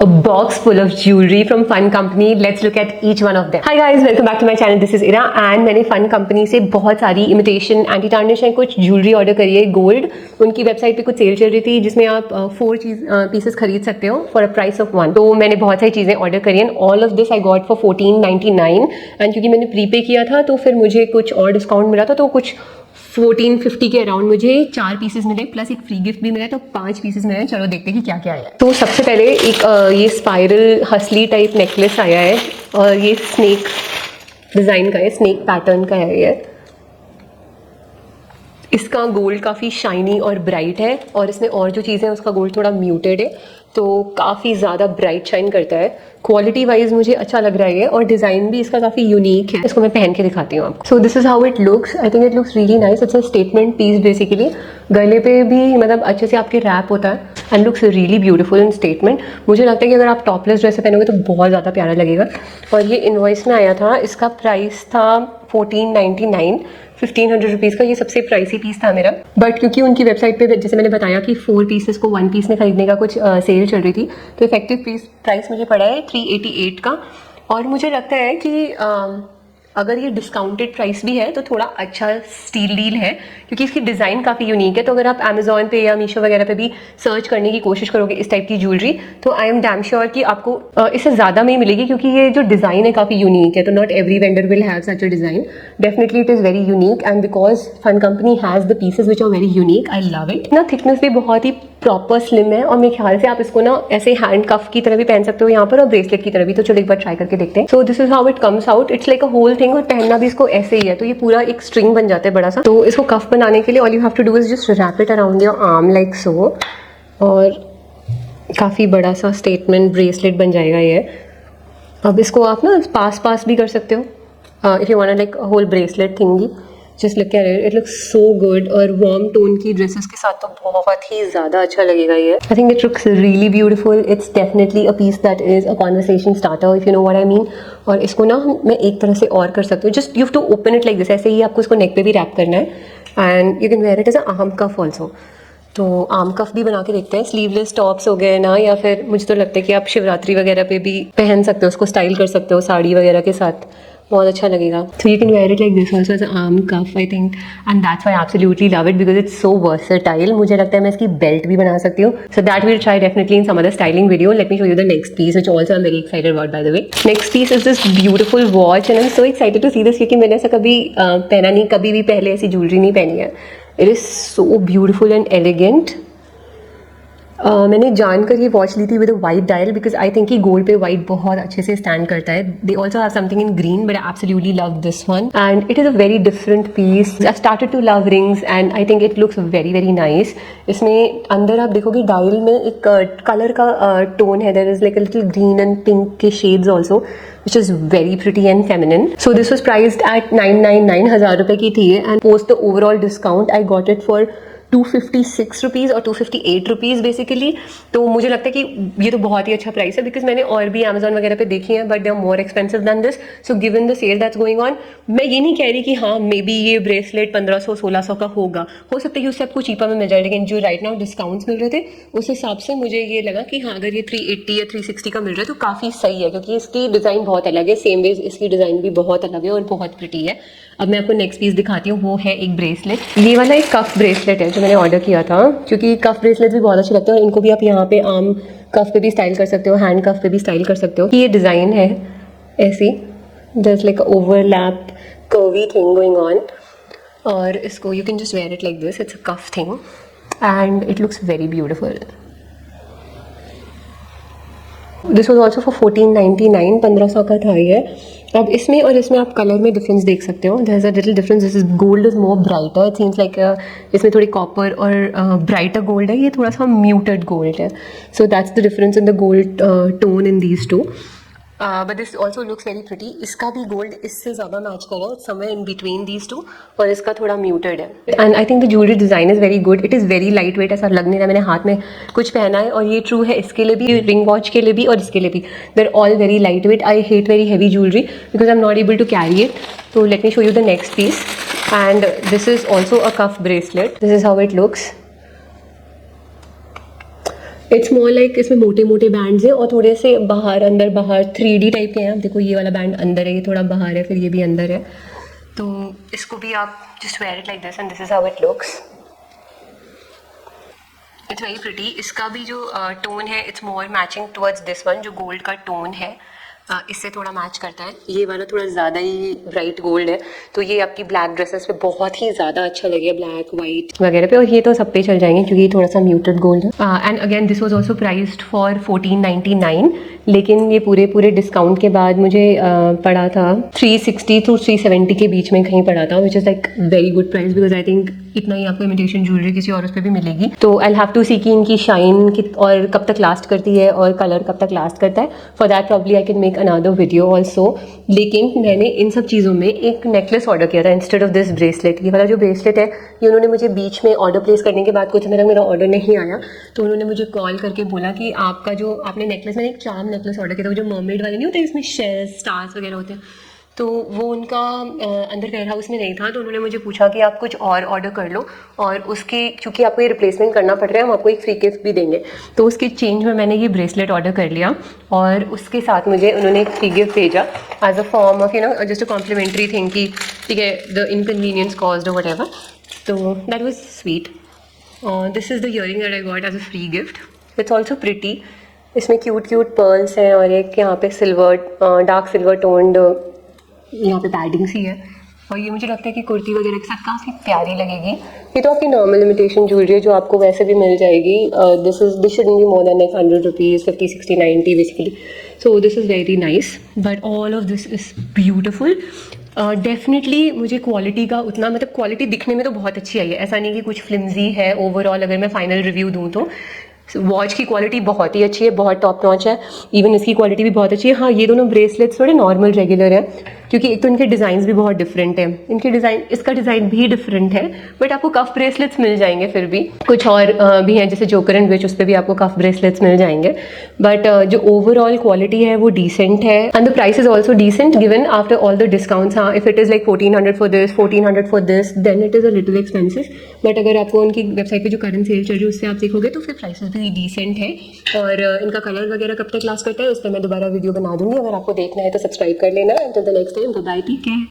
A box full of jewelry from Fun Company. Let's look at each one of them. Hi guys, welcome back to my channel. This is Ira and मैंने Fun Company से बहुत सारी imitation anti tarnish है कुछ jewellery order करी है gold. उनकी website पे कुछ सेल चल रही थी जिसमें आप 4 पीसेस खरीद सकते हो फॉर अ प्राइस ऑफ 1। तो मैंने बहुत सारी चीज़ें ऑर्डर करी हैं। All of this I got for 1499 and क्योंकि मैंने प्रीपे किया था तो फिर मुझे कुछ और डिस्काउंट मिला था, तो कुछ 1450 के अराउंड मुझे 4 पीसेस मिले प्लस एक फ्री गिफ्ट भी मिला, तो 5 पीसेस मिले। चलो देखते हैं कि क्या क्या आया है। तो सबसे पहले एक ये स्पाइरल हसली टाइप नेकलेस आया है और ये स्नेक डिज़ाइन का है, स्नेक पैटर्न का है ये। इसका गोल्ड काफ़ी शाइनी और ब्राइट है और इसमें और जो चीज़ें हैं उसका गोल्ड थोड़ा म्यूटेड है, तो काफ़ी ज़्यादा ब्राइट शाइन करता है। क्वालिटी वाइज मुझे अच्छा लग रहा है और डिज़ाइन भी इसका काफ़ी यूनिक है। इसको मैं पहन के दिखाती हूँ आपको। So this is how it looks. I think it looks really nice. It's a statement piece basically. गले पे भी मतलब अच्छे से आपके रैप होता है and looks really beautiful in statement. मुझे लगता है कि अगर आप टॉपलेस ड्रेस पहनोगे तो बहुत ज़्यादा प्यारा लगेगा। और ये इनवॉइस में आया था, इसका प्राइस था 1499, 1500 रुपीज़ का। ये सबसे प्राइसी पीस था मेरा, बट क्योंकि उनकी वेबसाइट पे जैसे मैंने बताया कि 4 पीसेस को 1 पीस में खरीदने का कुछ सेल चल रही थी, तो इफेक्टिव प्राइस मुझे पड़ा है 388 का। और मुझे लगता है कि अगर ये डिस्काउंटेड प्राइस भी है तो थोड़ा अच्छा स्टील डील है क्योंकि इसकी डिज़ाइन काफ़ी यूनिक है। तो अगर आप अमेजोन पे या मीशो वगैरह पे भी सर्च करने की कोशिश करोगे इस टाइप की ज्वेलरी, तो आई एम डैम श्योर कि आपको इससे ज़्यादा में ही मिलेगी क्योंकि ये जो डिज़ाइन है काफ़ी यूनिक है। तो not every vendor will have such a design. Definitely it is very unique and because fun company has the pieces which are very unique, I love it. ना थिकनेस भी बहुत ही प्रॉपर स्लिम है और मेरे ख्याल से आप इसको ना ऐसे हैंड कफ की तरह भी पहन सकते हो यहाँ पर और ब्रेसलेट की तरह भी। तो चलो एक बार ट्राई करके देखते हैं। So this is how it comes out. It's like a whole thing और पहनना भी इसको ऐसे ही है, तो ये पूरा एक स्ट्रिंग बन जाता है बड़ा सा। तो इसको कफ बनाने के लिए all you have to do is just wrap it around your arm like so, और काफ़ी बड़ा सा स्टेटमेंट ब्रेसलेट बन जाएगा ये। अब इसको आप ना पास भी कर सकते हो if you want like whole bracelet thingy. Just look at it, it looks so good. और वार्म टोन की ड्रेसेस के साथ तो बहुत ही ज़्यादा अच्छा लगेगा ये। I think it looks really beautiful. It's definitely a piece that is a conversation starter if you know what I mean. और इसको ना मैं एक तरह से और कर सकती हूँ। Just you have to open it like this, ऐसे ही आपको इसको नेक पे भी रैप करना है and you can wear it as a arm cuff also. तो आर्म कफ भी बना के देखते हैं। स्लीवलेस टॉप्स हो गए ना, या फिर मुझे तो लगता है कि आप शिवरात्रि वगैरह पे भी पहन सकते हो, उसको स्टाइल कर सकते हो साड़ी वगैरह के साथ, बहुत अच्छा लगेगा। So you can wear it like this also as an arm cuff I think, and that's why I absolutely love it because it's so versatile. मुझे लगता है मैं इसकी बेल्ट भी बना सकती हूँ। So that we'll try definitely in some other styling video. Let me show you the next piece which also I'm very excited about by the way. Next piece is this beautiful watch and I'm so excited to see this क्योंकि मैंने ऐसा कभी पहना नहीं, कभी भी पहले ऐसी ज्वेलरी नहीं पहनी है। It is so beautiful and elegant. मैंने जानकर ये वॉच ली थी with a white dial because I think कि गोल्ड पे वाइट बहुत अच्छे से स्टैंड करता है। They also have something in green but I absolutely love this one and it is a very different piece. I started to love rings and I think it looks very very nice. इसमें अंदर आप देखोगे dial में एक colour का tone है, there is like a little green and pink के shades also which is very pretty and feminine. So this was priced at 999, 1000 रुपए की थी and post the overall discount I got it for 256 rupees और 258 rupees basically. तो मुझे लगता है कि ये तो बहुत ही अच्छा प्राइस है बिकॉज मैंने और भी अमेजोन वगैरह पे देखी है but they are more expensive than this. So given the sale that's going on, मैं ये नहीं कह रही कि हाँ मे बी ये ब्रेसलेट 1500-1600 का होगा, हो सकता है कि उससे आपको चीपर में मिल जाए, लेकिन जो राइट नाउ डिस्काउंट्स मिल रहे थे उस हिसाब से मुझे ये लगा कि हाँ अगर ये 380 या 360 का मिल रहा है तो काफ़ी सही है क्योंकि इसकी डिज़ाइन बहुत अलग है। सेम वेज इसकी डिज़ाइन भी बहुत अलग है और बहुत प्रिटी है। अब मैं आपको नेक्स्ट पीस दिखाती हूँ, वो है एक ब्रेसलेट। ये वाला एक कफ ब्रेसलेट है जो मैंने ऑर्डर किया था क्योंकि कफ ब्रेसलेट भी बहुत अच्छे लगते हैं और इनको भी आप यहाँ पे आर्म कफ पे भी स्टाइल कर सकते हो, हैंड कफ पे भी स्टाइल कर सकते हो। ये डिज़ाइन है ऐसी, just like overlap curvy thing going on और इसको you can just wear it like this. It's a cuff thing and it looks very beautiful. This was also for 1499, 1500 का था ये। अब इसमें और इसमें आप कलर में डिफरेंस देख सकते हो। There is a little difference. This is gold is more brighter, it seems like इसमें थोड़ी कॉपर और ब्राइटर गोल्ड है, ये थोड़ा सा म्यूटेड गोल्ड है। So that's the difference in the gold tone in these two. But this also looks very pretty. इसका भी गोल्ड इससे ज़्यादा मैच कर रहा है, somewhere in between these two, और इसका थोड़ा म्यूटेड है। And I think the jewellery design is very good. It is very light wait, ऐसा लग नहीं रहा मैंने हाथ में कुछ पहना है। और ये ट्रू है इसके लिए भी, रिंग वॉच के लिए भी और इसके लिए भी। They are all very light weight. I hate very heavy jewellery because I am not able to carry it. तो let me show you the next piece and this is also a cuff bracelet. This is how it looks. It's more like इसमें मोटे मोटे bands हैं और थोड़े से बाहर अंदर बाहर 3D टाइप के हैं। आप देखो ये वाला बैंड अंदर है, ये थोड़ा बाहर है, फिर ये भी अंदर है। तो इसको भी आप just wear it like this and this is how it looks. It's very pretty. इसका भी जो टोन है it's more matching towards this one, जो गोल्ड का टोन है इससे थोड़ा मैच करता है। ये वाला थोड़ा ज़्यादा ही ब्राइट गोल्ड है, तो ये आपकी ब्लैक ड्रेसेस पे बहुत ही ज़्यादा अच्छा लगेगा, ब्लैक वाइट वगैरह पे। और ये तो सब पे चल जाएंगे क्योंकि ये थोड़ा सा म्यूटेड गोल्ड है। And again this was also priced for 1499, लेकिन ये पूरे डिस्काउंट के बाद मुझे पड़ा था 360 to 370 के बीच में कहीं पड़ा था, which is like very good price because I think इतना ही आपको इमिटेशन ज्वेलरी किसी और उस पर भी मिलेगी। तो आई हैव टू सी कि इनकी शाइन और कब तक लास्ट करती है और कलर कब तक लास्ट करता है। For that probably I can make another video also. लेकिन मैंने इन सब चीज़ों में एक नेकलेस ऑर्डर किया था इंस्टेड ऑफ दिस ब्रेसलेट। ये वाला जो ब्रेसलेट है ये उन्होंने मुझे बीच में ऑर्डर प्लेस करने के बाद कुछ मेरा ऑर्डर नहीं आया, तो उन्होंने मुझे कॉल करके बोला कि आपका जो आपने नेकलेस, मैंने एक चार्म नेकलेस ऑर्डर किया था, जो मर्मेड वाले नहीं होते इसमें शेल्स स्टार्स वगैरह होते हैं, तो वो उनका अंदर वेयर हाउस में नहीं था। तो उन्होंने मुझे पूछा कि आप कुछ और ऑर्डर कर लो और उसके क्योंकि आपको ये रिप्लेसमेंट करना पड़ रहा है, हम आपको एक फ्री गिफ्ट भी देंगे। तो उसके चेंज में मैंने ये ब्रेसलेट ऑर्डर कर लिया और उसके साथ मुझे उन्होंने एक फ्री गिफ्ट भेजा as a form of just a complimentary thing कि ठीक है, द इनकन्वीनियंस कॉज्ड और व्हाटएवर। तो that was sweet. This is the earring that I got as a free gift. It's also pretty. इसमें cute pearls हैं और एक यहाँ पे सिल्वर डार्क सिल्वर टोन्ड यहाँ पे पैडिंग सी है। और ये मुझे लगता है कि कुर्ती वगैरह के साथ काफ़ी प्यारी लगेगी। ये तो आपकी नॉर्मल इमिटेशन ज्वेलरी है जो आपको वैसे भी मिल जाएगी। This shouldn't be more than like 100 rupees, 50, 60, 90 basically. So this is very nice but all of this is beautiful. Definitely मुझे क्वालिटी का उतना, मतलब क्वालिटी दिखने में तो बहुत अच्छी आई है, ऐसा नहीं कि कुछ फ्लिम्जी है। ओवरऑल अगर मैं फाइनल रिव्यू दूँ तो वॉच की क्वालिटी बहुत ही अच्छी है, बहुत टॉप नॉच है। इवन इसकी क्वालिटी भी बहुत अच्छी है। हाँ, ये दोनों ब्रेसलेट्स थोड़े नॉर्मल रेगुलर है क्योंकि एक तो इनके डिज़ाइन भी बहुत डिफरेंट है। इनके डिज़ाइन, इसका डिज़ाइन भी डिफरेंट है बट आपको कफ ब्रेसलेट्स मिल जाएंगे। फिर भी कुछ और भी हैं जैसे जोकर एंड विच, उस पर भी आपको कफ ब्रेसलेट्स मिल जाएंगे। बट जो ओवरऑल क्वालिटी है वो डिसेंट है and the price is also decent given after all the discounts. हाँ, if it is like 1400 for this, 1400 for this, then it is a little expensive. But अगर आपको उनकी website पे जो करंट सेल चल रही है उससे आप देखोगे तो फिर प्राइसेस भी डिसेंट है। और इनका कलर वगैरह कब तक लास्ट करता है उस पर मैं दोबारा वीडियो बना दूंगी। अगर आपको देखना है तो सब्सक्राइब कर लेना। Till the next time, bye bye, take care.